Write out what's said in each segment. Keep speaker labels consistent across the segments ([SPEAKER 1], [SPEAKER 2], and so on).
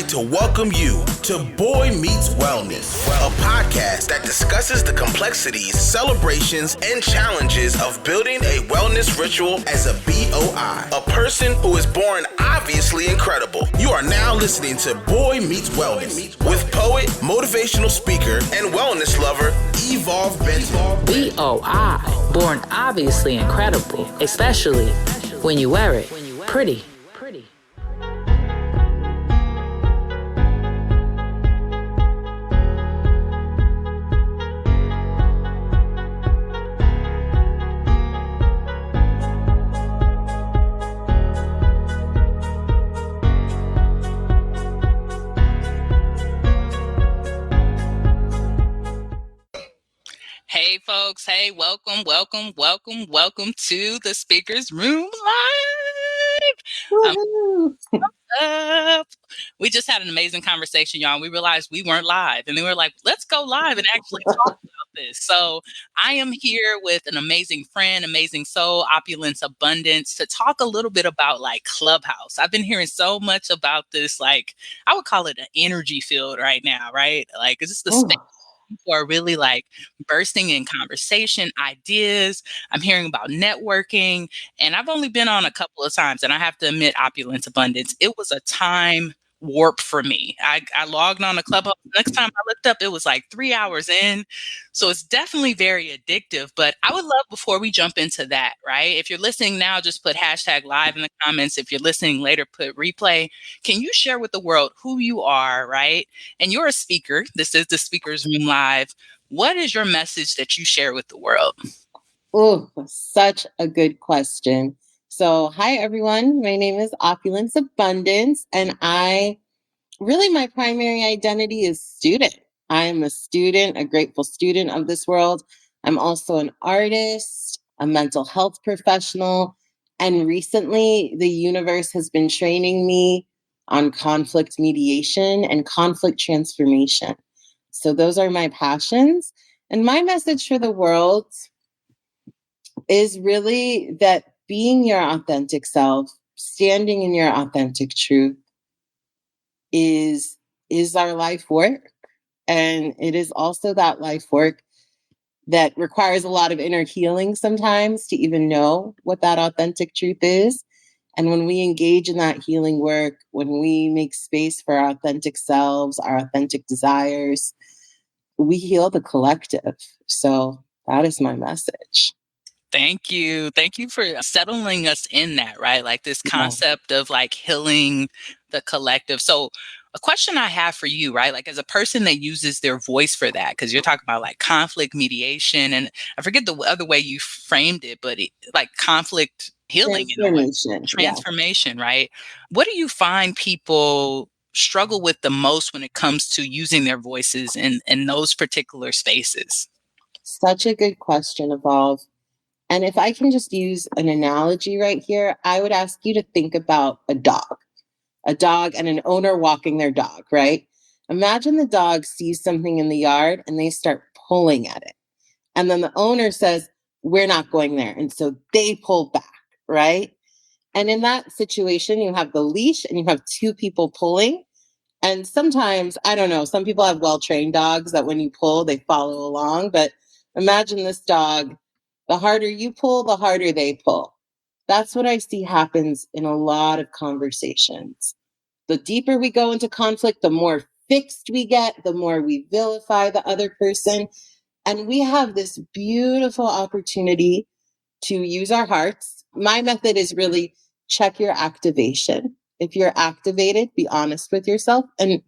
[SPEAKER 1] like to welcome you to Boy Meets Wellness, a podcast that discusses the complexities, celebrations, and challenges of building a wellness ritual as a BOI, a person who is born obviously incredible. You are now listening to Boy Meets Wellness with poet, motivational speaker, and wellness lover, Evolve Benton.
[SPEAKER 2] BOI, born obviously incredible, especially when you wear it pretty.
[SPEAKER 3] Hey folks, hey, welcome to the Speaker's Room Live. Up. We just had an amazing conversation, y'all. We realized we weren't live, and then we were like, let's go live and actually talk about this. So I am here with an amazing friend, amazing soul, Opulence Abundance, to talk a little bit about like Clubhouse. I've been hearing so much about this, like I would call it an energy field right now, right? Like it's just the space. People are really like bursting in conversation, ideas. I'm hearing about networking, and I've only been on a couple of times, and I have to admit, Opulence Abundance, it was a time warp for me. I logged on a Clubhouse. Next time I looked up, it was like 3 hours in. So it's definitely very addictive, but I would love, before we jump into that, right? If you're listening now, just put #live in the comments. If you're listening later, put replay. Can you share with the world who you are, right? And you're a speaker. This is the Speaker's Room Live. What is your message that you share with the world?
[SPEAKER 4] Oh, such a good question. So, hi, everyone. My name is Opulence Abundance, and my primary identity is student. I am a student, a grateful student of this world. I'm also an artist, a mental health professional, and recently the universe has been training me on conflict mediation and conflict transformation. So those are my passions. And my message for the world is really that being your authentic self, standing in your authentic truth is our life work. And it is also that life work that requires a lot of inner healing sometimes to even know what that authentic truth is. And when we engage in that healing work, when we make space for our authentic selves, our authentic desires, we heal the collective. So that is my message.
[SPEAKER 3] Thank you. Thank you for settling us in that, right? Like this concept of like healing the collective. So a question I have for you, right? Like as a person that uses their voice for that, because you're talking about like conflict mediation, and I forget the other way you framed it, but like conflict healing, transformation, right? What do you find people struggle with the most when it comes to using their voices in those particular spaces?
[SPEAKER 4] Such a good question, Evolve. And if I can just use an analogy right here, I would ask you to think about a dog and an owner walking their dog, right? Imagine the dog sees something in the yard and they start pulling at it. And then the owner says, we're not going there. And so they pull back, right? And in that situation, you have the leash and you have two people pulling. And sometimes, I don't know, some people have well-trained dogs that when you pull, they follow along. But imagine this dog. The harder you pull, the harder they pull. That's what I see happens in a lot of conversations. The deeper we go into conflict, the more fixed we get, the more we vilify the other person. And we have this beautiful opportunity to use our hearts. My method is really check your activation. If you're activated, be honest with yourself and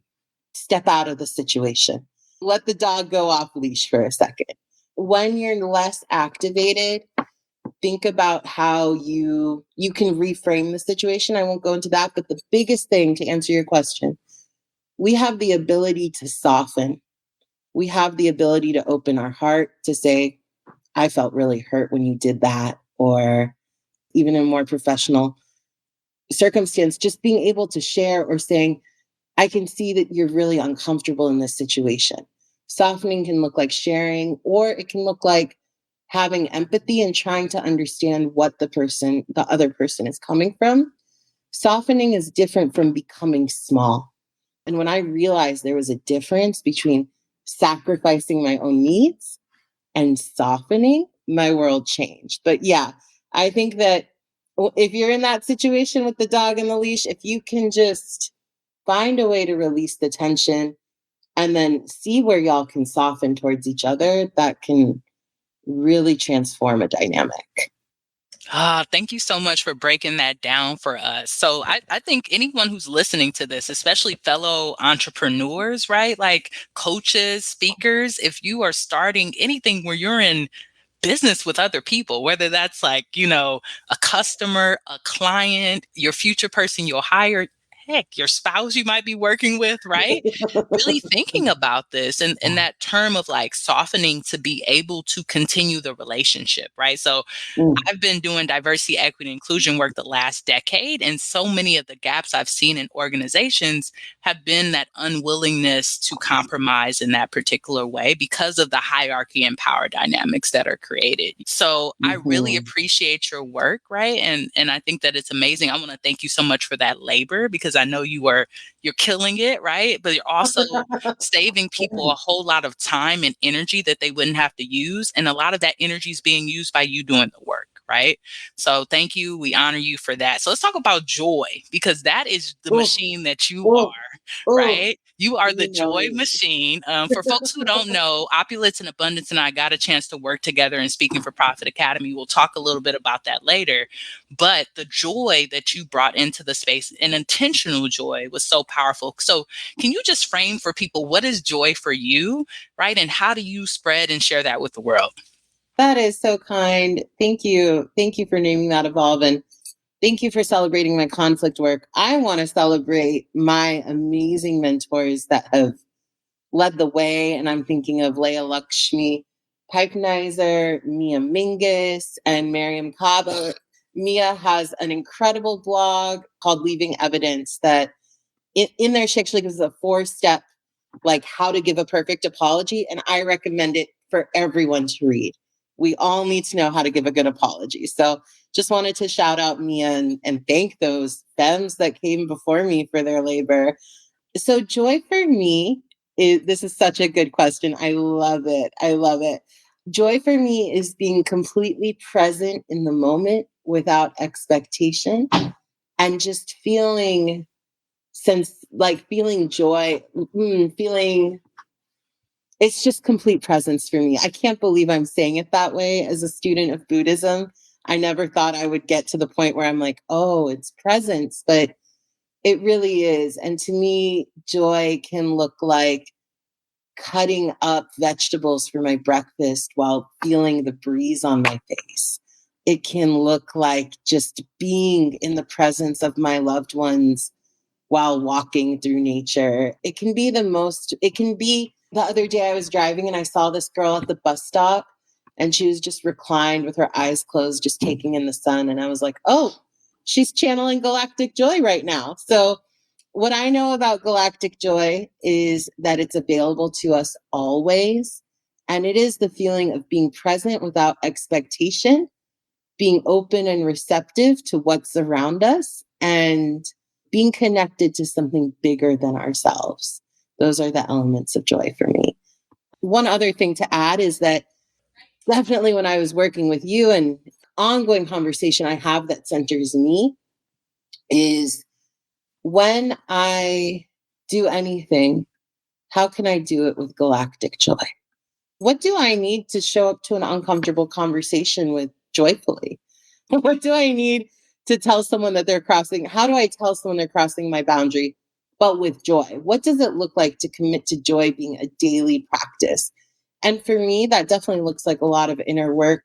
[SPEAKER 4] step out of the situation. Let the dog go off leash for a second. When you're less activated, think about how you can reframe the situation. I won't go into that, but the biggest thing to answer your question, we have the ability to soften. We have the ability to open our heart to say, I felt really hurt when you did that. Or even in a more professional circumstance, just being able to share or saying, I can see that you're really uncomfortable in this situation. Softening can look like sharing, or it can look like having empathy and trying to understand what the other person is coming from. Softening is different from becoming small. And when I realized there was a difference between sacrificing my own needs and softening, my world changed. But yeah, I think that if you're in that situation with the dog and the leash, if you can just find a way to release the tension and then see where y'all can soften towards each other, that can really transform a dynamic.
[SPEAKER 3] Thank you so much for breaking that down for us. So I think anyone who's listening to this, especially fellow entrepreneurs, right? Like coaches, speakers, if you are starting anything where you're in business with other people, whether that's like, a customer, a client, your future person you'll hire, heck, your spouse you might be working with, right? Really thinking about this and that term of like softening to be able to continue the relationship, right? So I've been doing diversity, equity, inclusion work the last decade, and so many of the gaps I've seen in organizations have been that unwillingness to compromise in that particular way because of the hierarchy and power dynamics that are created. So I really appreciate your work, right? And I think that it's amazing. I want to thank you so much for that labor because I know you're killing it, right? But you're also saving people a whole lot of time and energy that they wouldn't have to use. And a lot of that energy is being used by you doing the work. Right. So thank you. We honor you for that. So let's talk about joy, because that is the machine that you are, right? You are the joy machine. For folks who don't know, Opulence and Abundance and I got a chance to work together in Speaking for Profit Academy. We'll talk a little bit about that later. But the joy that you brought into the space, and intentional joy, was so powerful. So can you just frame for people, what is joy for you, right? And how do you spread and share that with the world?
[SPEAKER 4] That is so kind. Thank you. Thank you for naming that, Evolve. And thank you for celebrating my conflict work. I want to celebrate my amazing mentors that have led the way. And I'm thinking of Leah Lakshmi Pipenizer, Mia Mingus, and Miriam Kaba. Mia has an incredible blog called Leaving Evidence that in there she actually gives a 4-step, like how to give a perfect apology. And I recommend it for everyone to read. We all need to know how to give a good apology. So just wanted to shout out Mia and thank those femmes that came before me for their labor. So joy for me this is such a good question. I love it. I love it. Joy for me is being completely present in the moment without expectation and just feeling joy, feeling it's just complete presence for me. I can't believe I'm saying it that way as a student of Buddhism. I never thought I would get to the point where I'm like, oh, it's presence, but it really is. And to me, joy can look like cutting up vegetables for my breakfast while feeling the breeze on my face. It can look like just being in the presence of my loved ones while walking through nature. It can be the other day I was driving and I saw this girl at the bus stop and she was just reclined with her eyes closed, just taking in the sun. And I was like, oh, she's channeling galactic joy right now. So what I know about galactic joy is that it's available to us always. And it is the feeling of being present without expectation, being open and receptive to what's around us, and being connected to something bigger than ourselves. Those are the elements of joy for me. One other thing to add is that definitely when I was working with you, and ongoing conversation I have that centers me is when I do anything, how can I do it with galactic joy? What do I need to show up to an uncomfortable conversation with joyfully? What do I need to tell someone that they're crossing? How do I tell someone they're crossing my boundary, but with joy? What does it look like to commit to joy being a daily practice? And for me, that definitely looks like a lot of inner work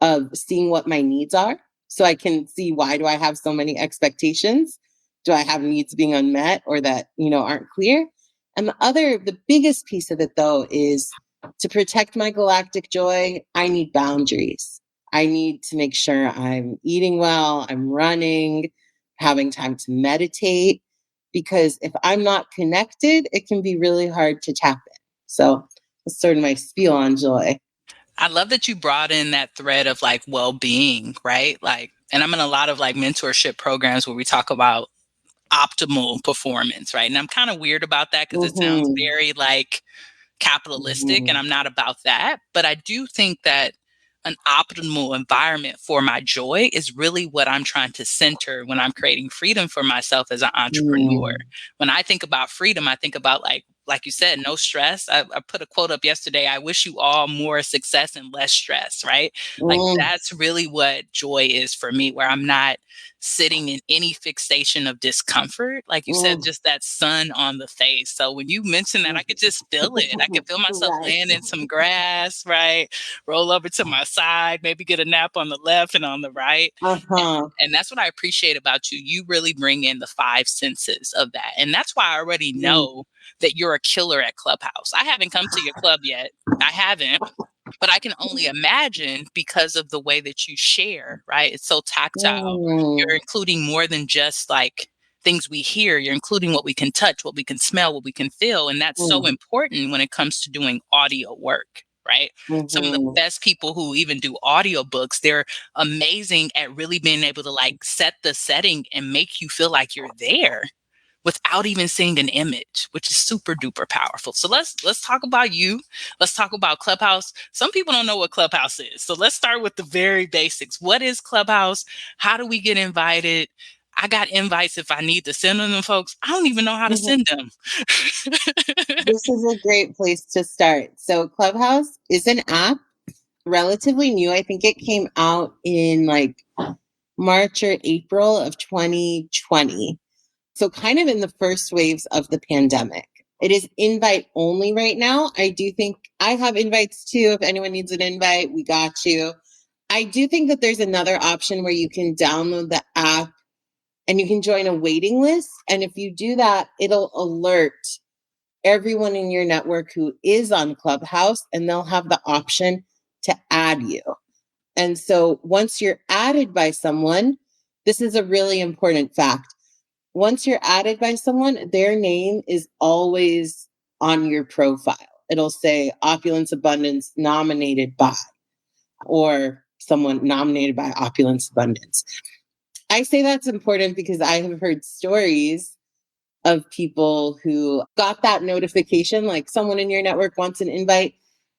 [SPEAKER 4] of seeing what my needs are. So I can see, why do I have so many expectations? Do I have needs being unmet or that, aren't clear? And the biggest piece of it though, is to protect my galactic joy, I need boundaries. I need to make sure I'm eating well, I'm running, having time to meditate, because if I'm not connected, it can be really hard to tap in. So that's sort of my spiel on joy.
[SPEAKER 3] I love that you brought in that thread of like well-being, right? Like, and I'm in a lot of like mentorship programs where we talk about optimal performance, right? And I'm kind of weird about that because it sounds very like capitalistic, and I'm not about that. But I do think that an optimal environment for my joy is really what I'm trying to center when I'm creating freedom for myself as an entrepreneur. When I think about freedom, I think about like you said, no stress. I put a quote up yesterday. I wish you all more success and less stress, right? Like that's really what joy is for me, where I'm not sitting in any fixation of discomfort. Like you said, just that sun on the face. So when you mentioned that, I could just feel it. I could feel myself laying in some grass, right? Roll over to my side, maybe get a nap on the left and on the right. And that's what I appreciate about you. You really bring in the five senses of that. And that's why I already know that you're a killer at Clubhouse. I haven't come to your club yet. I haven't. But I can only imagine because of the way that you share, right? It's so tactile. You're including more than just like things we hear. You're including what we can touch, what we can smell, what we can feel. And that's so important when it comes to doing audio work, right? Some of the best people who even do audiobooks, they're amazing at really being able to like set the setting and make you feel like you're there without even seeing an image, which is super duper powerful. So let's talk about you. Let's talk about Clubhouse. Some people don't know what Clubhouse is. So let's start with the very basics. What is Clubhouse? How do we get invited? I got invites if I need to send them, folks. I don't even know how to send them.
[SPEAKER 4] This is a great place to start. So Clubhouse is an app, relatively new. I think it came out in like March or April of 2020. So kind of in the first waves of the pandemic. It is invite only right now. I do think I have invites too. If anyone needs an invite, we got you. I do think that there's another option where you can download the app and you can join a waiting list. And if you do that, it'll alert everyone in your network who is on Clubhouse, and they'll have the option to add you. And so once you're added by someone, this is a really important fact. Once you're added by someone, their name is always on your profile. It'll say Opulence Abundance nominated by, or someone nominated by Opulence Abundance. I say that's important because I have heard stories of people who got that notification, like someone in your network wants an invite,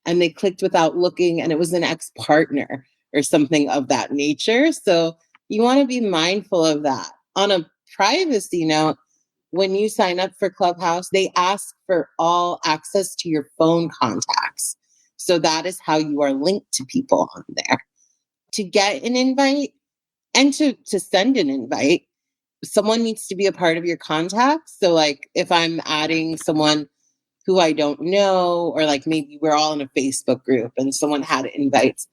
[SPEAKER 4] and they clicked without looking, and it was an ex-partner or something of that nature. So you want to be mindful of that. On a privacy note, when you sign up for Clubhouse, they ask for all access to your phone contacts. So that is how you are linked to people on there. To get an invite and to send an invite, someone needs to be a part of your contacts. So like if I'm adding someone who I don't know, or like maybe we're all in a Facebook group and someone had invites,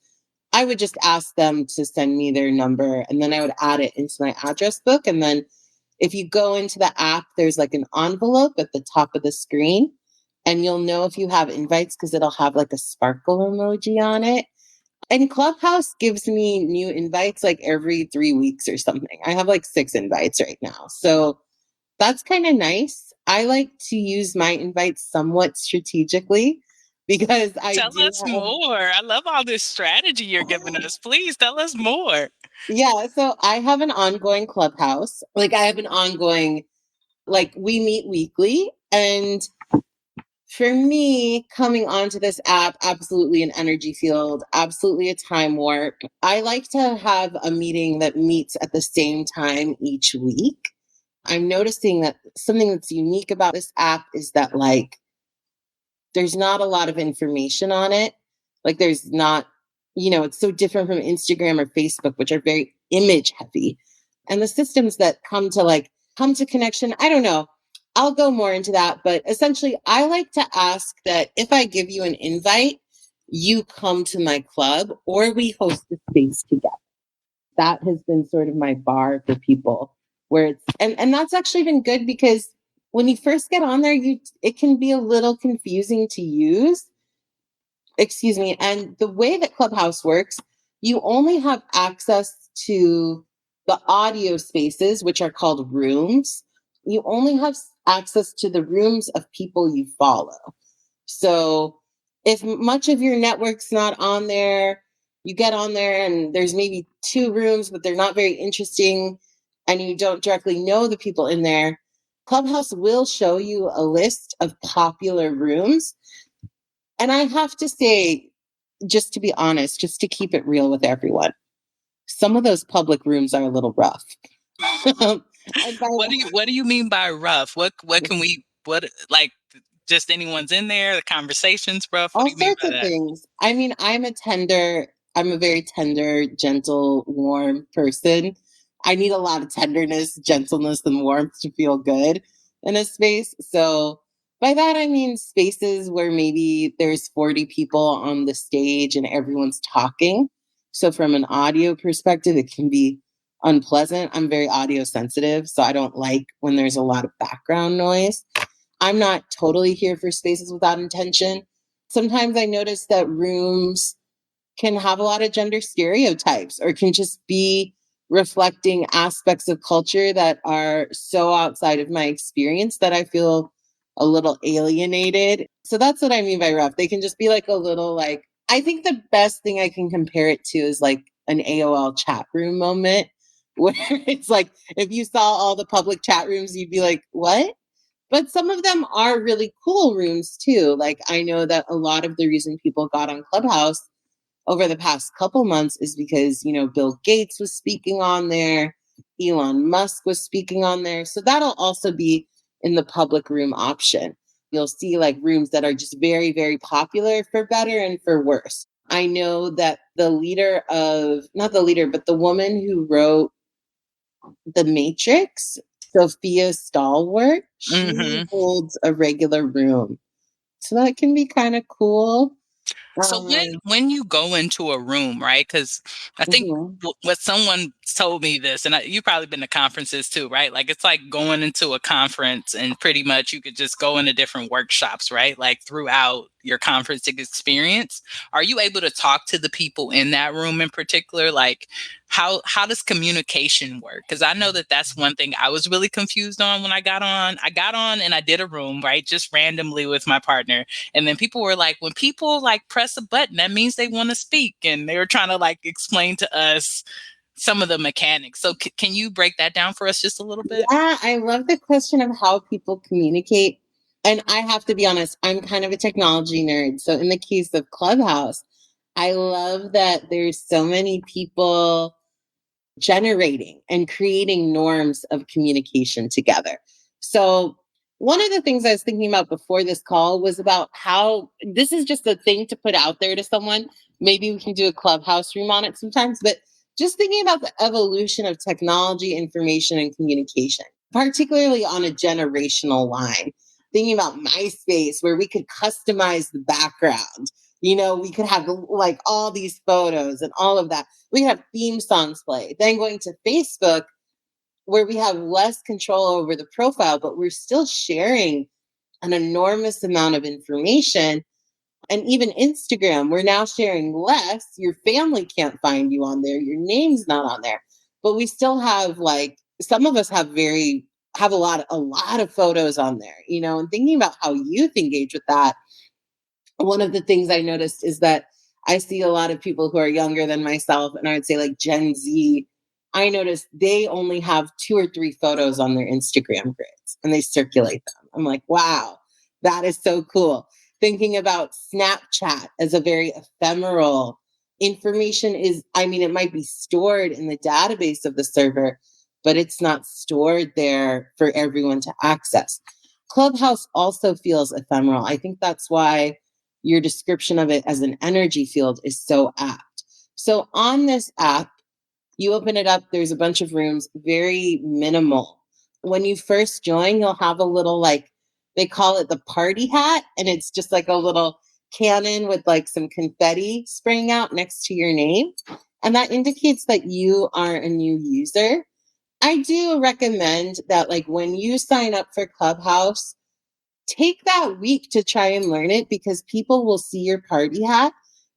[SPEAKER 4] I would just ask them to send me their number, and then I would add it into my address book. And then if you go into the app, there's like an envelope at the top of the screen, and you'll know if you have invites because it'll have like a sparkle emoji on it. And Clubhouse gives me new invites like every 3 weeks or something. I have like 6 invites right now. So that's kind of nice. I like to use my invites somewhat strategically because
[SPEAKER 3] Tell us more. I love all this strategy you're giving us. Please tell us more.
[SPEAKER 4] Yeah, so I have an ongoing Clubhouse. Like I have an ongoing, like we meet weekly. And for me, coming onto this app, absolutely an energy field, absolutely a time warp. I like to have a meeting that meets at the same time each week. I'm noticing that something that's unique about this app is that like there's not a lot of information on it. Like there's not, it's so different from Instagram or Facebook, which are very image heavy. And the systems that come to connection, I don't know. I'll go more into that. But essentially, I like to ask that if I give you an invite, you come to my club or we host a space together. That has been sort of my bar for people where it's, and that's actually been good because when you first get on there, it can be a little confusing to use. Excuse me. And the way that Clubhouse works, you only have access to the audio spaces, which are called rooms. You only have access to the rooms of people you follow. So if much of your network's not on there, you get on there and there's maybe 2 rooms, but they're not very interesting. and you don't directly know the people in there, Clubhouse will show you a list of popular rooms. And I have to say, just to be honest, just to keep it real with everyone, some of those public rooms are a little rough.
[SPEAKER 3] What do you mean by rough? What can we like just anyone's in there, the conversation's rough? What
[SPEAKER 4] All
[SPEAKER 3] do you mean
[SPEAKER 4] sorts
[SPEAKER 3] by
[SPEAKER 4] of
[SPEAKER 3] that?
[SPEAKER 4] things. I mean, I'm a very tender, gentle, warm person. I need a lot of tenderness, gentleness, and warmth to feel good in a space. So by that, I mean spaces where maybe there's 40 people on the stage and everyone's talking. So from an audio perspective, it can be unpleasant. I'm very audio sensitive, so I don't like when there's a lot of background noise. I'm not totally here for spaces without intention. Sometimes I notice that rooms can have a lot of gender stereotypes or can just be reflecting aspects of culture that are so outside of my experience that I feel a little alienated. So that's what I mean by rough. They can just be like a little like, I think the best thing I can compare it to is like an AOL chat room moment where it's like, if you saw all the public chat rooms, you'd be like, what? But some of them are really cool rooms too. Like I know that a lot of the reason people got on Clubhouse over the past couple months is because, Bill Gates was speaking on there, Elon Musk was speaking on there. So that'll also be in the public room option. You'll see like rooms that are just very, very popular for better and for worse. I know that not the leader, but the woman who wrote The Matrix, Sophia Stalwart, she
[SPEAKER 3] Mm-hmm.
[SPEAKER 4] holds a regular room. So that can be kind of cool.
[SPEAKER 3] So when you go into a room, right? Because I think
[SPEAKER 4] Mhm.
[SPEAKER 3] what someone told me this, and you've probably been to conferences too, right? Like it's like going into a conference, and pretty much you could just go into different workshops, right? Like throughout your conferencing experience, are you able to talk to the people in that room in particular? Like how does communication work? Because I know that that's one thing I was really confused on when I got on. I got on and I did a room, right, just randomly with my partner. And then people were like, when people like press a button, that means they want to speak. And they were trying to like explain to us some of the mechanics. So can you break that down for us just a little bit?
[SPEAKER 4] Yeah, I love the question of how people communicate. And I have to be honest, I'm kind of a technology nerd. So in the case of Clubhouse, I love that there's so many people generating and creating norms of communication together. So, one of the things I was thinking about before this call was about how this is just a thing to put out there to someone. Maybe we can do a Clubhouse room on it sometimes, but just thinking about the evolution of technology, information, and communication, particularly on a generational line. Thinking about MySpace, where we could customize the background. We could have like all these photos and all of that. We have theme songs play. Then going to Facebook, where we have less control over the profile, but we're still sharing an enormous amount of information. And even Instagram, we're now sharing less. Your family can't find you on there. Your name's not on there. But we still have like some of us have a lot of photos on there, and thinking about how youth engage with that. One of the things I noticed is that I see a lot of people who are younger than myself, and I would say like Gen Z. I noticed they only have 2 or 3 photos on their Instagram grids and they circulate them. I'm like, wow, that is so cool. Thinking about Snapchat as a very ephemeral information it might be stored in the database of the server, but it's not stored there for everyone to access. Clubhouse also feels ephemeral. I think that's why your description of it as an energy field is so apt. So on this app, you open it up, there's a bunch of rooms, very minimal. When you first join, you'll have a little they call it the party hat, and it's just like a little cannon with like some confetti spraying out next to your name. And that indicates that you are a new user. I do recommend that like when you sign up for Clubhouse, take that week to try and learn it, because people will see your party hat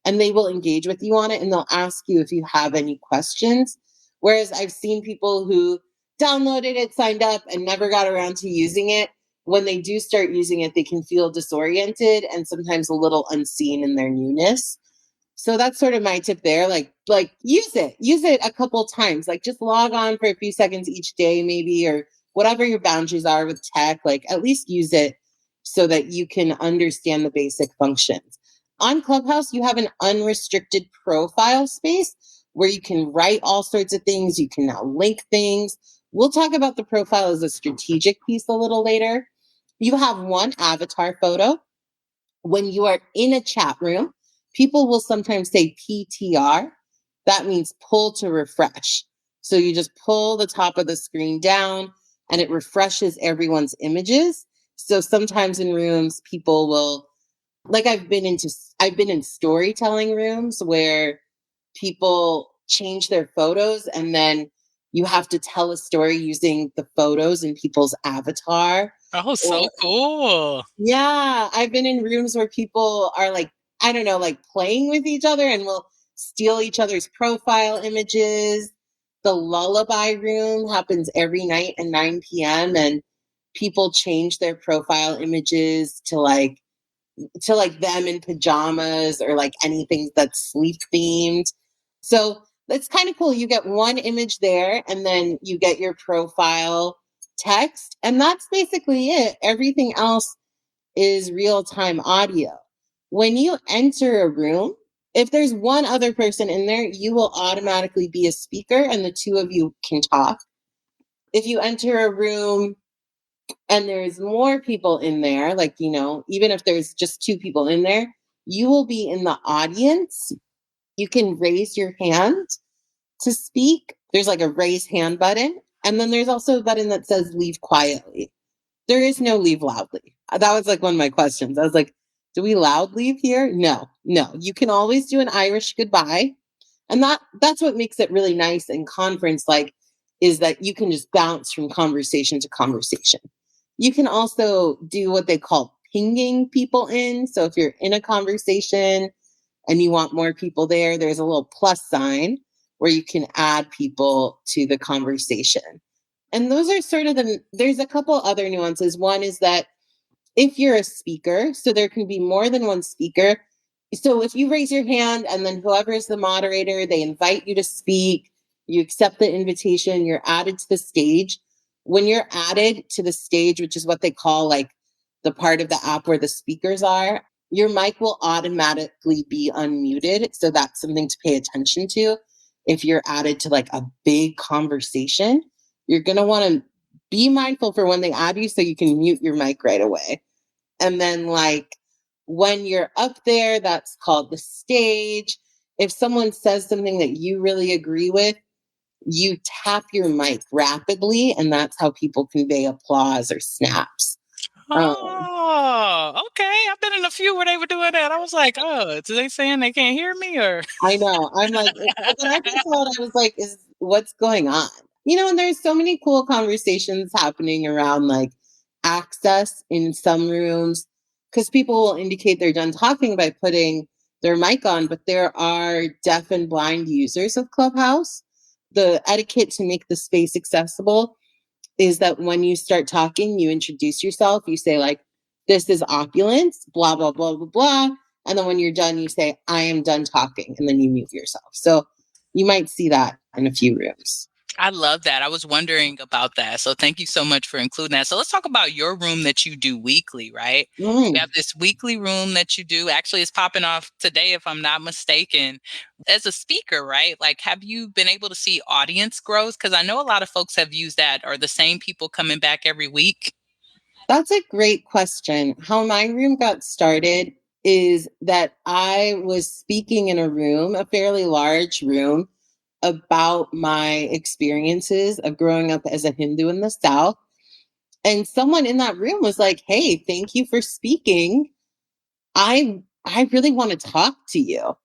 [SPEAKER 4] and they will engage with you on it and they'll ask you if you have any questions. Whereas I've seen people who downloaded it, signed up, and never got around to using it. When they do start using it, they can feel disoriented and sometimes a little unseen in their newness. So that's sort of my tip there. Like use it a couple times. Like just log on for a few seconds each day, maybe, or whatever your boundaries are with tech. Like at least use it so that you can understand the basic functions. On Clubhouse, you have an unrestricted profile space where you can write all sorts of things. You can now link things. We'll talk about the profile as a strategic piece a little later. You have one avatar photo. When you are in a chat room, people will sometimes say PTR. That means pull to refresh. So you just pull the top of the screen down and it refreshes everyone's images. So sometimes in rooms, people will, like I've been in storytelling rooms where people change their photos and then you have to tell a story using the photos in people's avatar.
[SPEAKER 3] Oh, so
[SPEAKER 4] Or
[SPEAKER 3] cool.
[SPEAKER 4] yeah, I've been in rooms where people are like, I don't know, like playing with each other and will steal each other's profile images. The lullaby room happens every night at 9 p.m. and people change their profile images to like them in pajamas or like anything that's sleep themed. So that's kind of cool. You get one image there and then you get your profile text, and that's basically it. Everything else is real time audio. When you enter a room, if there's one other person in there, you will automatically be a speaker and the two of you can talk. If you enter a room and there's more people in there, like, even if there's just two people in there, you will be in the audience. You can raise your hand to speak. There's like a raise hand button. And then there's also a button that says leave quietly. There is no leave loudly. That was like one of my questions. I was like, do we loud leave here? No, no. You can always do an Irish goodbye. And that's what makes it really nice in conference, like, is that you can just bounce from conversation to conversation. You can also do what they call pinging people in. So if you're in a conversation and you want more people there, there's a little plus sign where you can add people to the conversation. And those are sort of there's a couple other nuances. One is that if you're a speaker, so there can be more than one speaker. So if you raise your hand and then whoever is the moderator, they invite you to speak, you accept the invitation, you're added to the stage. When you're added to the stage, which is what they call like the part of the app where the speakers are, your mic will automatically be unmuted. So that's something to pay attention to. If you're added to like a big conversation, you're going to want to be mindful for when they add you so you can mute your mic right away. And then like when you're up there, that's called the stage. If someone says something that you really agree with, you tap your mic rapidly, and that's how people convey applause or snaps.
[SPEAKER 3] Oh, okay. I've been in a few where they were doing that. I was like, oh, do they saying they can't hear me or?
[SPEAKER 4] I know. I'm like, when I first saw it, I was like, what's going on? And there's so many cool conversations happening around like access in some rooms because people will indicate they're done talking by putting their mic on, but there are deaf and blind users of Clubhouse. The etiquette to make the space accessible is that when you start talking, you introduce yourself. You say like, this is Opulence, blah, blah, blah, blah, blah. And then when you're done, you say, I am done talking. And then you mute yourself. So you might see that in a few rooms.
[SPEAKER 3] I love that. I was wondering about that. So thank you so much for including that. So let's talk about your room that you do weekly, right? You have this weekly room that you do. Actually, it's popping off today, if I'm not mistaken. As a speaker, right? Like, have you been able to see audience growth? Because I know a lot of folks have used that. Are the same people coming back every week?
[SPEAKER 4] That's a great question. How my room got started is that I was speaking in a room, a fairly large room, about my experiences of growing up as a Hindu in the South. And someone in that room was like, hey, thank you for speaking. I really want to talk to you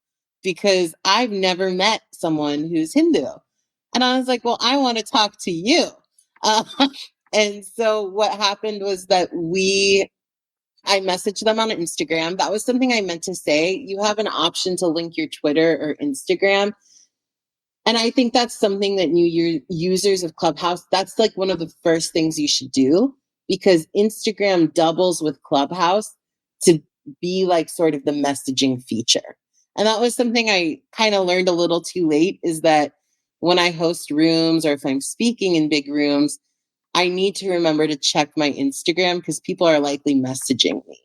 [SPEAKER 4] because I've never met someone who's Hindu. And I was like, well, I want to talk to you. Uh, and so what happened was that I messaged them on Instagram. That was something I meant to say. You have an option to link your Twitter or Instagram. And I think that's something that new users of Clubhouse, that's like one of the first things you should do because Instagram doubles with Clubhouse to be like sort of the messaging feature. And that was something I kind of learned a little too late, is that when I host rooms or if I'm speaking in big rooms, I need to remember to check my Instagram because people are likely messaging me.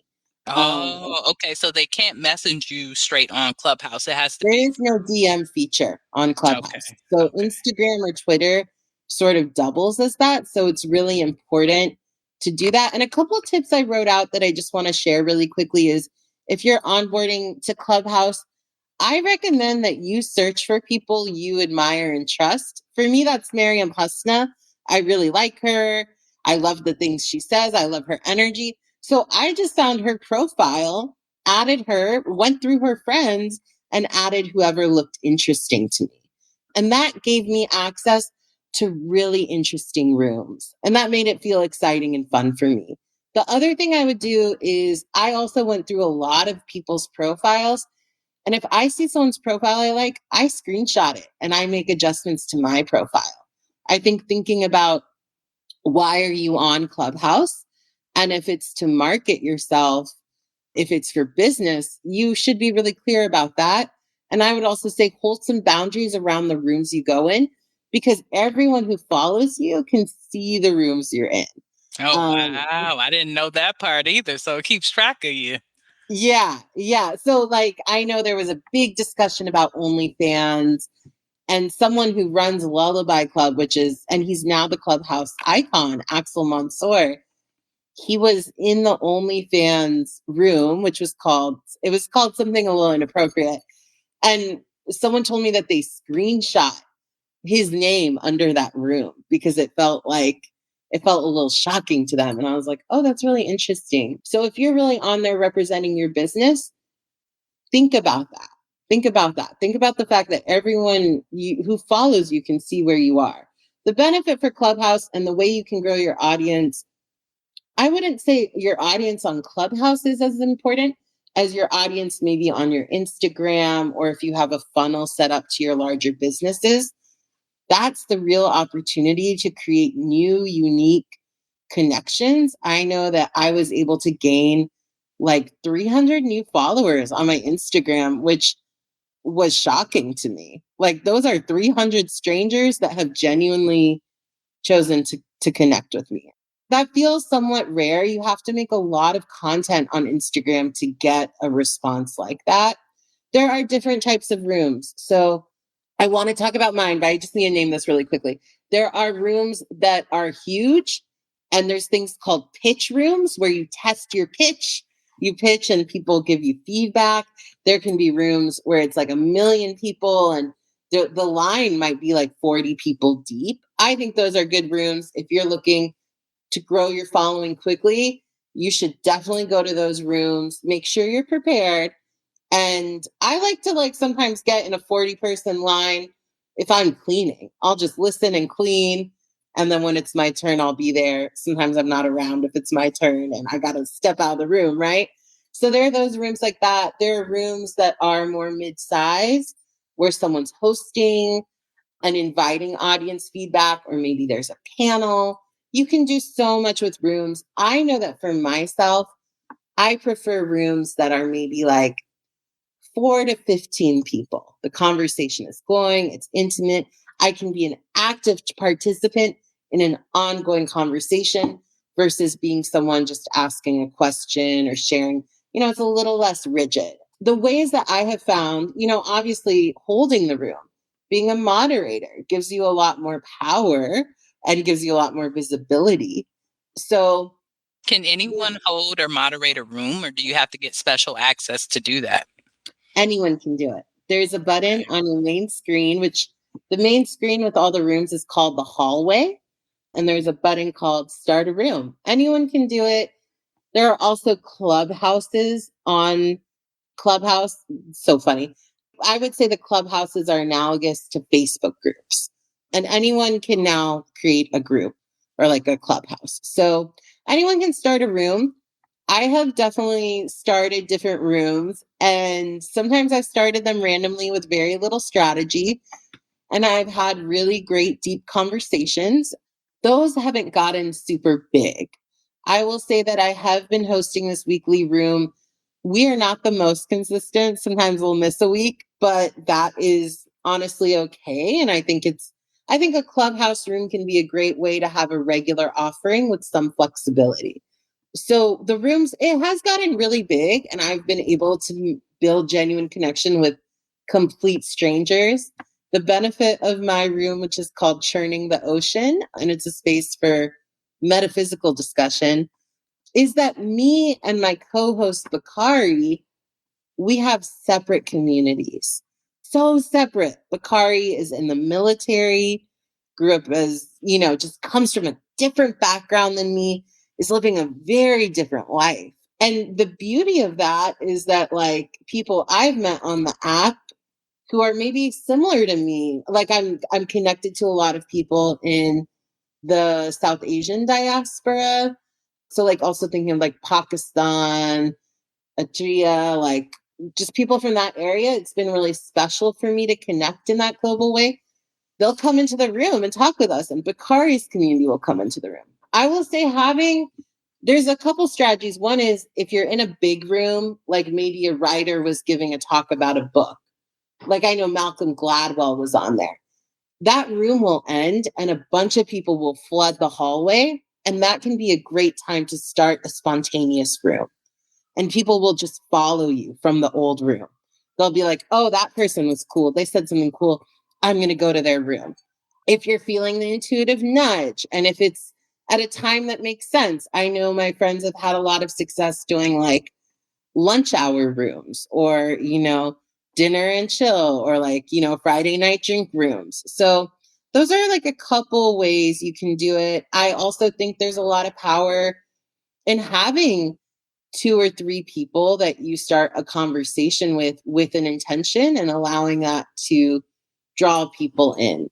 [SPEAKER 3] Oh, okay. So they can't message you straight on Clubhouse. It has to
[SPEAKER 4] There
[SPEAKER 3] be
[SPEAKER 4] is no DM feature on
[SPEAKER 3] okay.
[SPEAKER 4] Clubhouse. So
[SPEAKER 3] Okay.
[SPEAKER 4] Instagram or Twitter sort of doubles as that. So it's really important to do that. And a couple of tips I wrote out that I just want to share really quickly is, if you're onboarding to Clubhouse, I recommend that you search for people you admire and trust. For me, that's Miriam Husna. I really like her. I love the things she says. I love her energy. So I just found her profile, added her, went through her friends, and added whoever looked interesting to me. And that gave me access to really interesting rooms. And that made it feel exciting and fun for me. The other thing I would do is I also went through a lot of people's profiles. And if I see someone's profile I like, I screenshot it and I make adjustments to my profile. I think thinking about, why are you on Clubhouse? And if it's to market yourself, if it's for business, you should be really clear about that. And I would also say hold some boundaries around the rooms you go in, because everyone who follows you can see the rooms you're in.
[SPEAKER 3] Oh,
[SPEAKER 4] Um,
[SPEAKER 3] wow. I didn't know that part either. So it keeps track of you.
[SPEAKER 4] yeah, yeah. So, like, I know there was a big discussion about OnlyFans, and someone who runs Lullaby Club, and he's now the Clubhouse icon, Axel Mansour. He was in the OnlyFans room, it was called something a little inappropriate. And someone told me that they screenshot his name under that room because it felt a little shocking to them. And I was like, oh, that's really interesting. So if you're really on there representing your business, think about that. Think about that. Think about the fact that everyone who follows you can see where you are. The benefit for Clubhouse and the way you can grow your audience, I wouldn't say your audience on Clubhouse is as important as your audience maybe on your Instagram, or if you have a funnel set up to your larger businesses. That's the real opportunity to create new, unique connections. I know that I was able to gain like 300 new followers on my Instagram, which was shocking to me. Like, those are 300 strangers that have genuinely chosen to connect with me. That feels somewhat rare. You have to make a lot of content on Instagram to get a response like that. There are different types of rooms. So I want to talk about mine, but I just need to name this really quickly. There are rooms that are huge, and there's things called pitch rooms where you test your pitch. You pitch and people give you feedback. There can be rooms where it's like 1 million people and the line might be like 40 people deep. I think those are good rooms. If you're looking to grow your following quickly, you should definitely go to those rooms. Make sure you're prepared. And I like to sometimes get in a 40-person line if I'm cleaning. I'll just listen and clean. And then when it's my turn, I'll be there. Sometimes I'm not around if it's my turn and I got to step out of the room, right? So there are those rooms like that. There are rooms that are more mid-size where someone's hosting and inviting audience feedback, or maybe there's a panel. You can do so much with rooms. I know that for myself, I prefer rooms that are maybe like 4 to 15 people. The conversation is going, it's intimate. I can be an active participant in an ongoing conversation versus being someone just asking a question or sharing. It's a little less rigid. The ways that I have found, obviously holding the room, being a moderator gives you a lot more power and gives you a lot more visibility. So,
[SPEAKER 3] Can anyone hold or moderate a room, or do you have to get special access to do that?
[SPEAKER 4] anyone can do it. There's a button
[SPEAKER 3] Okay.
[SPEAKER 4] on your main screen, which the main screen with all the rooms is called the hallway. And there's a button called start a room. Anyone can do it. There are also clubhouses on Clubhouse. So funny. I would say the clubhouses are analogous to Facebook groups. And anyone can now create a group or like a clubhouse. So anyone can start a room. I have definitely started different rooms, and sometimes I've started them randomly with very little strategy. And I've had really great, deep conversations. Those haven't gotten super big. I will say that I have been hosting this weekly room We are not the most consistent. Sometimes we'll miss a week, but that is honestly okay. And I think a Clubhouse room can be a great way to have a regular offering with some flexibility. So the rooms, it has gotten really big, and I've been able to build genuine connection with complete strangers. The benefit of my room, which is called Churning the Ocean, and it's a space for metaphysical discussion, is that me and my co-host Bakari, we have separate communities. So separate. Bakari is in the military, grew up as, just comes from a different background than me, is living a very different life. And the beauty of that is that, like, people I've met on the app who are maybe similar to me, like I'm connected to a lot of people in the South Asian diaspora. So, like, also thinking of like Pakistan, Adria, like just people from that area. It's been really special for me to connect in that global way. They'll come into the room and talk with us, and Bakari's community will come into the room. I will say there's a couple strategies. One is if you're in a big room, like maybe a writer was giving a talk about a book. Like I know Malcolm Gladwell was on there. That room will end and a bunch of people will flood the hallway. And that can be a great time to start a spontaneous room. And people will just follow you from the old room. They'll be like, oh, that person was cool. They said something cool. I'm going to go to their room. If you're feeling the intuitive nudge, and if it's at a time that makes sense, I know my friends have had a lot of success doing like lunch hour rooms or, dinner and chill or like, Friday night drink rooms. So those are like a couple ways you can do it. I also think there's a lot of power in having 2 or 3 people that you start a conversation with an intention and allowing that to draw people in.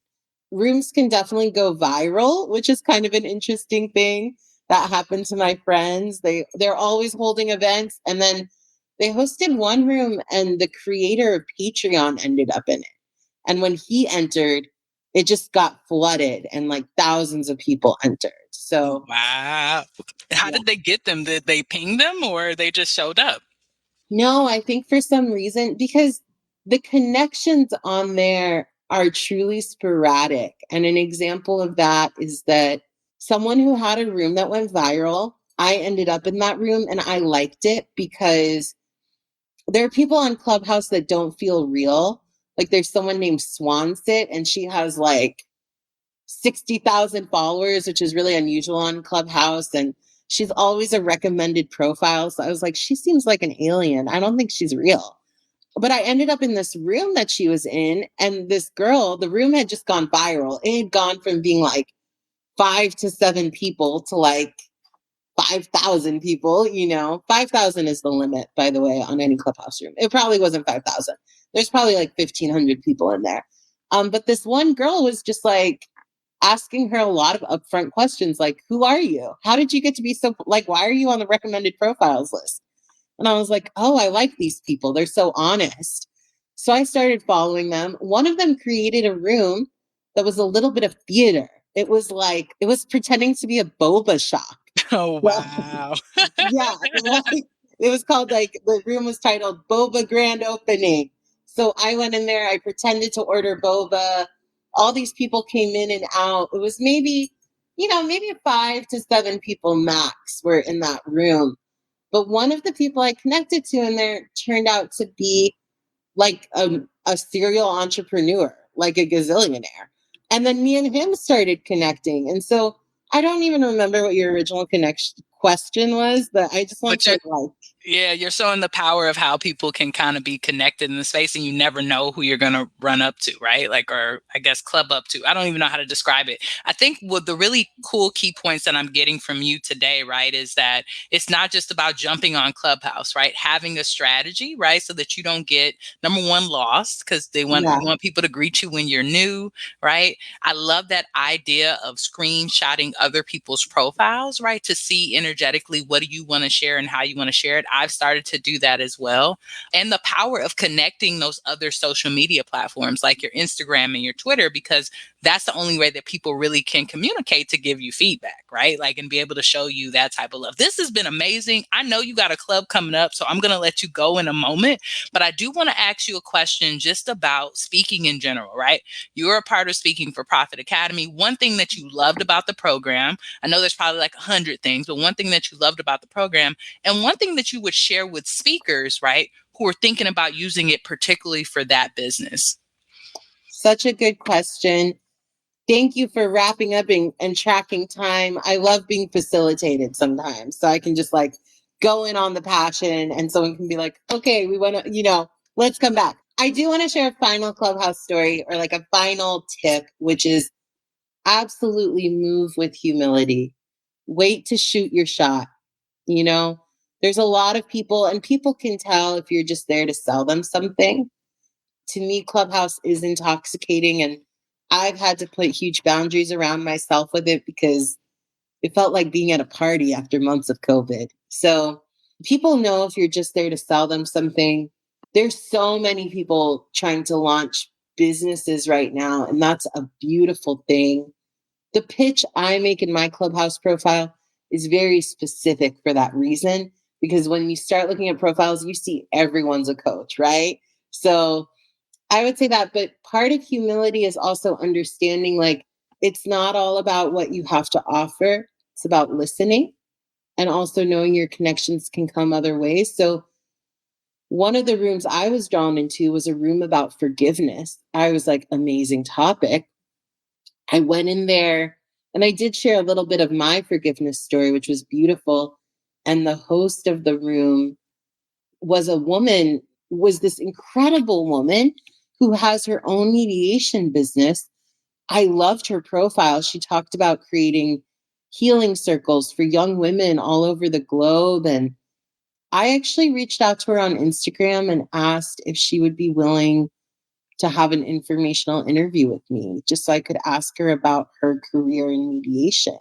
[SPEAKER 4] Rooms can definitely go viral, which is kind of an interesting thing that happened to my friends. They're always holding events, and then they hosted one room and the creator of Patreon ended up in it. And when he entered, it just got flooded and like thousands of people entered. So
[SPEAKER 3] wow. How did they get them? Did they ping them or they just showed up?
[SPEAKER 4] no, I think for some reason, because the connections on there are truly sporadic. And an example of that is that someone who had a room that went viral, I ended up in that room and I liked it because there are people on Clubhouse that don't feel real. Like there's someone named Swansit and she has like 60,000 followers, which is really unusual on Clubhouse. And she's always a recommended profile. So I was like, she seems like an alien. I don't think she's real. But I ended up in this room that she was in. And this girl, the room had just gone viral. It had gone from being like 5 to 7 people to like 5,000 people, 5,000 is the limit, by the way, on any Clubhouse room. It probably wasn't 5,000. There's probably like 1,500 people in there. But this one girl was just like, asking her a lot of upfront questions like, who are you? How did you get to be so, like, why are you on the recommended profiles list? And I was like, oh, I like these people. They're so honest. So I started following them. One of them created a room that was a little bit of theater. It was pretending to be a boba shop.
[SPEAKER 3] Oh, wow.
[SPEAKER 4] Yeah. It was called like, the room was titled Boba Grand Opening. So I went in there, I pretended to order boba. All these people came in and out. It was maybe 5 to 7 people max were in that room. But one of the people I connected to in there turned out to be like a serial entrepreneur, like a gazillionaire. And then me and him started connecting. And so I don't even remember what your original question was, but I just want to like.
[SPEAKER 3] Yeah, you're showing the power of how people can kind of be connected in the space and you never know who you're going to run up to, right? Like, or I guess club up to. I don't even know how to describe it. I think what the really cool key points that I'm getting from you today, right, is that it's not just about jumping on Clubhouse, right? Having a strategy, right? So that you don't get, number one, lost because you want people to greet you when you're new, right? I love that idea of screenshotting other people's profiles, right? To see energetically what do you want to share and how you want to share it. I've started to do that as well. And the power of connecting those other social media platforms like your Instagram and your Twitter, because that's the only way that people really can communicate to give you feedback, right? Like, and be able to show you that type of love. This has been amazing. I know you got a club coming up, so I'm going to let you go in a moment, but I do want to ask you a question just about speaking in general, right? You're a part of Speaking for Profit Academy. One thing that you loved about the program, I know there's probably like 100 things, but one thing that you loved about the program, and one thing that you would share with speakers, right, who are thinking about using it particularly for that business.
[SPEAKER 4] Such a good question. Thank you for wrapping up and tracking time. I love being facilitated sometimes. So I can just like go in on the passion and someone can be like, okay, we want to, let's come back. I do want to share a final Clubhouse story, or like a final tip, which is absolutely move with humility. Wait to shoot your shot. There's a lot of people, and people can tell if you're just there to sell them something. To me, Clubhouse is intoxicating, and I've had to put huge boundaries around myself with it because it felt like being at a party after months of COVID. So people know if you're just there to sell them something. There's so many people trying to launch businesses right now, and that's a beautiful thing. The pitch I make in my Clubhouse profile is very specific for that reason, because when you start looking at profiles, you see everyone's a coach, right? So I would say that, but part of humility is also understanding, like, it's not all about what you have to offer. It's about listening and also knowing your connections can come other ways. So one of the rooms I was drawn into was a room about forgiveness. I was like, amazing topic. I went in there and I did share a little bit of my forgiveness story, which was beautiful. And the host of the room was this incredible woman who has her own mediation business. I loved her profile. She talked about creating healing circles for young women all over the globe. And I actually reached out to her on Instagram and asked if she would be willing to have an informational interview with me, just so I could ask her about her career in mediation.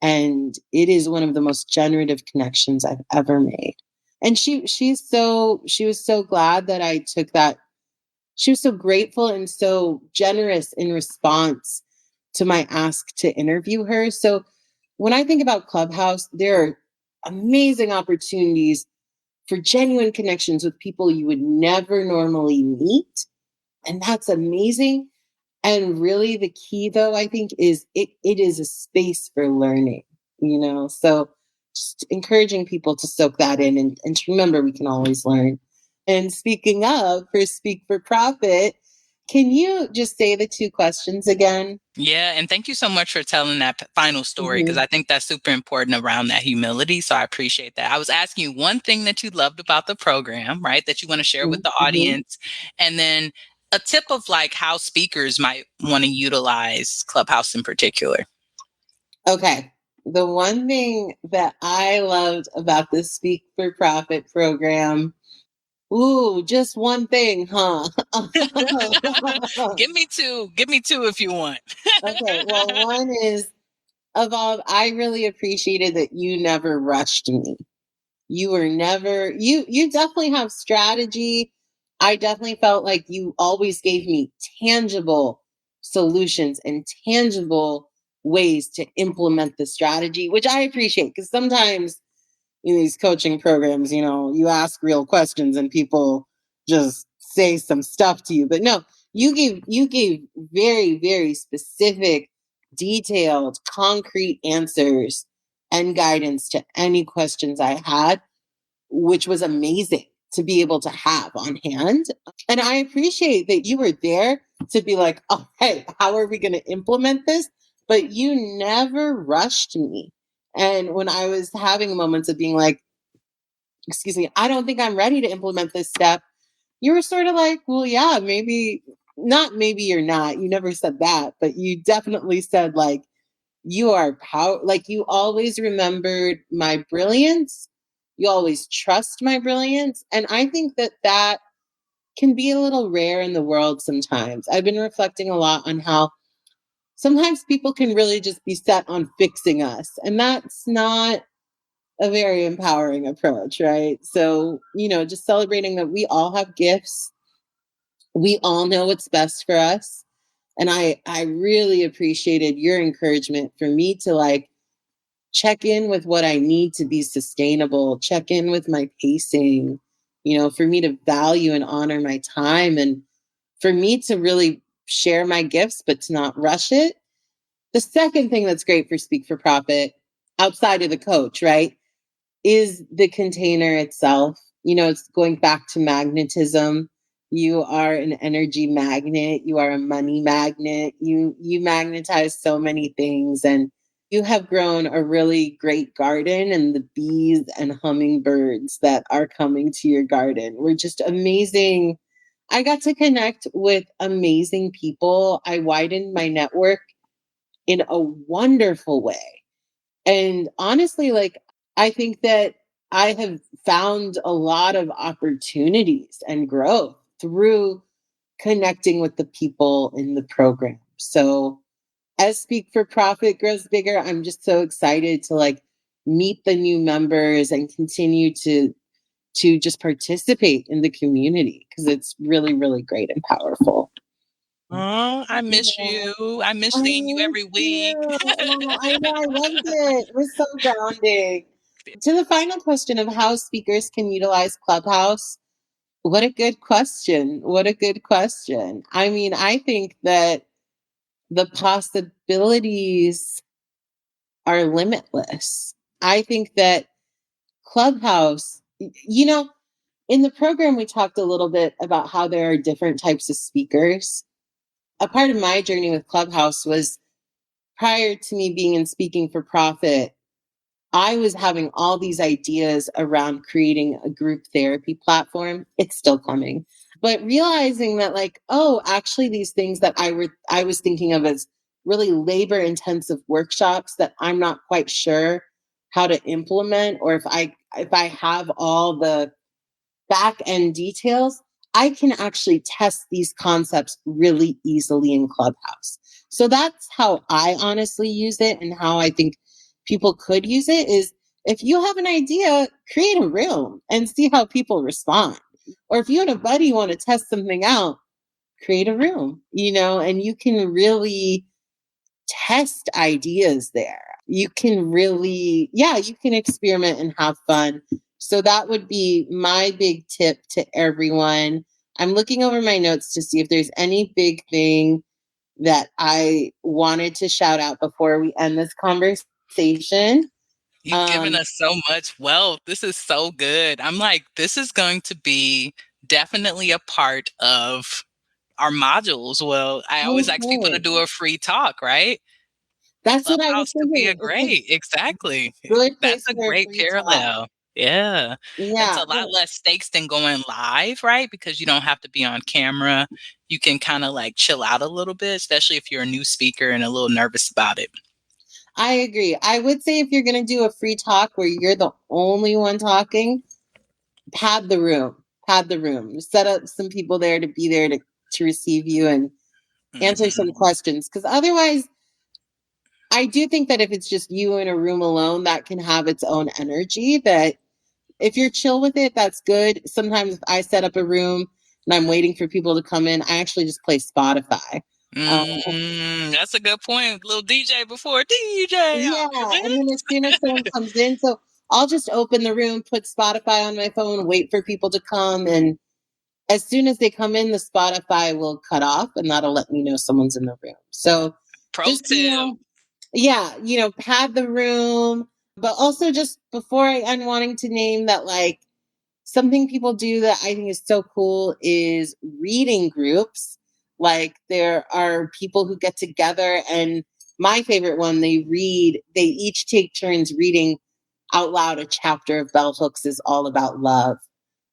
[SPEAKER 4] And it is one of the most generative connections I've ever made. And she was so glad that I took that. She was so grateful and so generous in response to my ask to interview her. So when I think about Clubhouse, there are amazing opportunities for genuine connections with people you would never normally meet. And that's amazing. And really the key, though, I think, is it is a space for learning, So just encouraging people to soak that in and to remember we can always learn. And speaking of, for Speak for Profit, can you just say the two questions again?
[SPEAKER 3] Yeah. And thank you so much for telling that final story, because I think that's super important around that humility. So I appreciate that. I was asking you one thing that you loved about the program, right? That you want to share with the audience. And then a tip of like how speakers might want to utilize Clubhouse in particular.
[SPEAKER 4] Okay. The one thing that I loved about the Speak for Profit program, just one thing, huh?
[SPEAKER 3] Give me two if you want.
[SPEAKER 4] Okay. Well, one is, I really appreciated that you never rushed me. You were never, you definitely have strategy. I definitely felt like you always gave me tangible solutions and tangible ways to implement the strategy, which I appreciate, because sometimes in these coaching programs, you ask real questions and people just say some stuff to you. But no, you gave very, very specific, detailed, concrete answers and guidance to any questions I had, which was amazing to be able to have on hand. And I appreciate that you were there to be like, oh, hey, how are we going to implement this? But you never rushed me. And when I was having moments of being like, excuse me, I don't think I'm ready to implement this step, you were sort of like, well, yeah, maybe not, maybe you're not. You never said that, but you definitely said, like, you are like, you always remembered my brilliance. You always trust my brilliance. And I think that can be a little rare in the world sometimes. I've been reflecting a lot on how sometimes people can really just be set on fixing us. And that's not a very empowering approach, right? So, just celebrating that we all have gifts. We all know what's best for us. And I really appreciated your encouragement for me to like check in with what I need to be sustainable, check in with my pacing, for me to value and honor my time, and for me to really share my gifts, but to not rush it. The second thing that's great for Speak for Profit, outside of the coach, right, is the container itself. It's going back to magnetism. You are an energy magnet. You are a money magnet. You magnetize so many things, and you have grown a really great garden, and the bees and hummingbirds that are coming to your garden were just amazing. I got to connect with amazing people. I widened my network in a wonderful way. And honestly, like, I think that I have found a lot of opportunities and growth through connecting with the people in the program. So as Speak for Profit grows bigger, I'm just so excited to like meet the new members and continue to just participate in the community, because it's really, really great and powerful.
[SPEAKER 3] Oh, I miss
[SPEAKER 4] Yeah.
[SPEAKER 3] you. I miss
[SPEAKER 4] I
[SPEAKER 3] seeing you
[SPEAKER 4] miss
[SPEAKER 3] every week.
[SPEAKER 4] you. Oh, I know, I loved it. It was so grounding. To the final question of how speakers can utilize Clubhouse, what a good question. What a good question. I mean, I think that the possibilities are limitless. I think that Clubhouse, in the program, we talked a little bit about how there are different types of speakers. A part of my journey with Clubhouse was, prior to me being in Speaking for Profit, I was having all these ideas around creating a group therapy platform. It's still coming. But realizing that, like, oh, actually these things that I was thinking of as really labor intensive workshops that I'm not quite sure how to implement, or if I have all the back end details, I can actually test these concepts really easily in Clubhouse. So that's how I honestly use it, and how I think people could use it is, if you have an idea, create a room and see how people respond. Or if you and a buddy want to test something out, create a room, and you can really test ideas there. You can really, yeah, you can experiment and have fun. So that would be my big tip to everyone. I'm looking over my notes to see if there's any big thing that I wanted to shout out before we end this conversation.
[SPEAKER 3] You've given us so much wealth. This is so good. I'm like, this is going to be definitely a part of our modules. Well, I always ask people to
[SPEAKER 4] Okay.
[SPEAKER 3] do a free talk, right?
[SPEAKER 4] That's what I was
[SPEAKER 3] Clubhouse could be
[SPEAKER 4] thinking.
[SPEAKER 3] a
[SPEAKER 4] It's a
[SPEAKER 3] great, exactly.
[SPEAKER 4] good
[SPEAKER 3] That's
[SPEAKER 4] place
[SPEAKER 3] a
[SPEAKER 4] for a
[SPEAKER 3] great
[SPEAKER 4] free talk.
[SPEAKER 3] parallel. Yeah. It's
[SPEAKER 4] Yeah.
[SPEAKER 3] a lot less stakes than going live, right? Because you don't have to be on camera. You can kind of like chill out a little bit, especially if you're a new speaker and a little nervous about it.
[SPEAKER 4] I agree. I would say if you're going to do a free talk where you're the only one talking, pad the room. Pad the room. Set up some people there to be there to receive you and answer some
[SPEAKER 3] Mhm.
[SPEAKER 4] questions. Because otherwise, I do think that if it's just you in a room alone, that can have its own energy. That if you're chill with it, that's good. Sometimes if I set up a room and I'm waiting for people to come in, I actually just play Spotify. Um,
[SPEAKER 3] That's a good point. Little DJ before DJ.
[SPEAKER 4] yeah, and then as soon as someone comes in, so I'll just open the room, put Spotify on my phone, wait for people to come, and as soon as they come in, the Spotify will cut off, and that'll let me know someone's in the room. So
[SPEAKER 3] Pro
[SPEAKER 4] just,
[SPEAKER 3] tip.
[SPEAKER 4] yeah, pad the room. But also, just before I end, wanting to name that, like, something people do that I think is so cool is reading groups. Like, there are people who get together, and my favorite one, they each take turns reading out loud a chapter of Bell Hooks Is All About Love.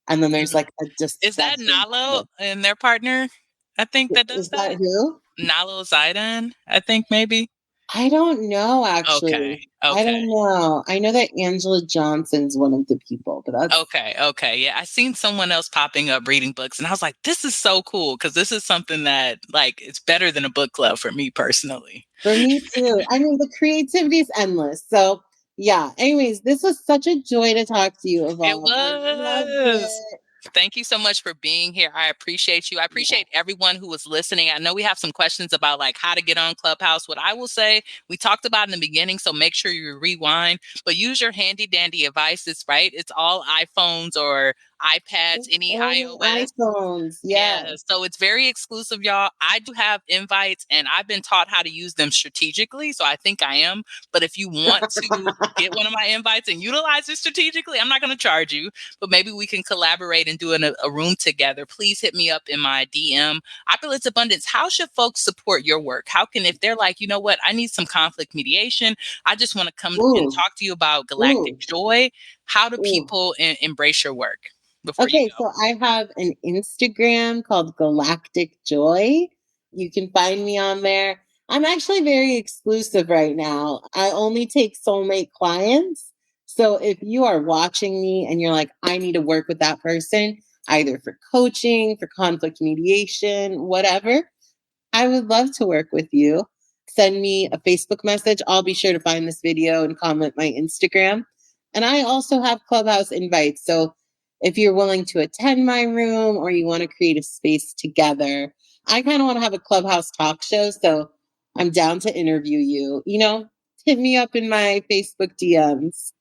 [SPEAKER 4] And then there's like a
[SPEAKER 3] Is that
[SPEAKER 4] discussion.
[SPEAKER 3] Nalo and their partner? I think that does
[SPEAKER 4] Is that
[SPEAKER 3] that.
[SPEAKER 4] who?
[SPEAKER 3] Nalo Zaidan, I think maybe.
[SPEAKER 4] I don't know,
[SPEAKER 3] Okay.
[SPEAKER 4] actually. I
[SPEAKER 3] Okay.
[SPEAKER 4] don't know. I know that Angela Johnson's one of the people, but that's
[SPEAKER 3] Okay. Okay. Yeah. I seen someone else popping up reading books and I was like, this is so cool because this is something that like it's better than a book club for me personally.
[SPEAKER 4] for me too. I mean, the creativity is endless. So, yeah. Anyways, this was such a joy to talk to you,
[SPEAKER 3] It
[SPEAKER 4] Evolve. I loved
[SPEAKER 3] was.
[SPEAKER 4] it.
[SPEAKER 3] Thank you so much for being here. I appreciate you. I appreciate everyone who was listening. I know we have some questions about like how to get on Clubhouse. What I will say, we talked about in the beginning, so make sure you rewind, but use your handy dandy devices, right? It's all iPhones or iPads, any iOS.
[SPEAKER 4] iPhones,
[SPEAKER 3] Yeah,
[SPEAKER 4] yes.
[SPEAKER 3] so it's very exclusive, y'all. I do have invites and I've been taught how to use them strategically, so I think I am. But if you want to get one of my invites and utilize it strategically, I'm not going to charge you, but maybe we can collaborate and do a room together. Please hit me up in my DM. Opulence Abundance, how should folks support your work? How can, if they're like, you know what, I need some conflict mediation, I just want to come and talk to you about galactic joy, how do people embrace your work?
[SPEAKER 4] Okay, so I have an Instagram called Galactic Joy. You can find me on there. I'm actually very exclusive right now. I only take soulmate clients. So if you are watching me and you're like, I need to work with that person, either for coaching, for conflict mediation, whatever, I would love to work with you. Send me a Facebook message. I'll be sure to find this video and comment my Instagram. And I also have Clubhouse invites. So if you're willing to attend my room or you want to create a space together, I kind of want to have a Clubhouse talk show. So I'm down to interview you. Hit me up in my Facebook DMs.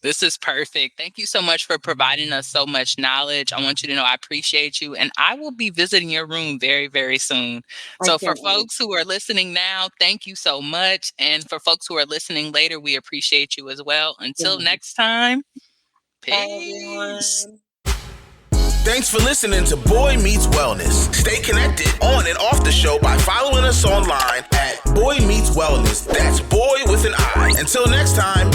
[SPEAKER 3] This is perfect. Thank you so much for providing us so much knowledge. I want you to know I appreciate you, and I will be visiting your room very, very soon. So for folks who are listening now, thank you so much. And for folks who are listening later, we appreciate you as well. Until next time, peace.
[SPEAKER 1] Thanks for listening to Boy Meets Wellness. Stay connected on and off the show by following us online at Boy Meets Wellness. That's boy with an I. Until next time,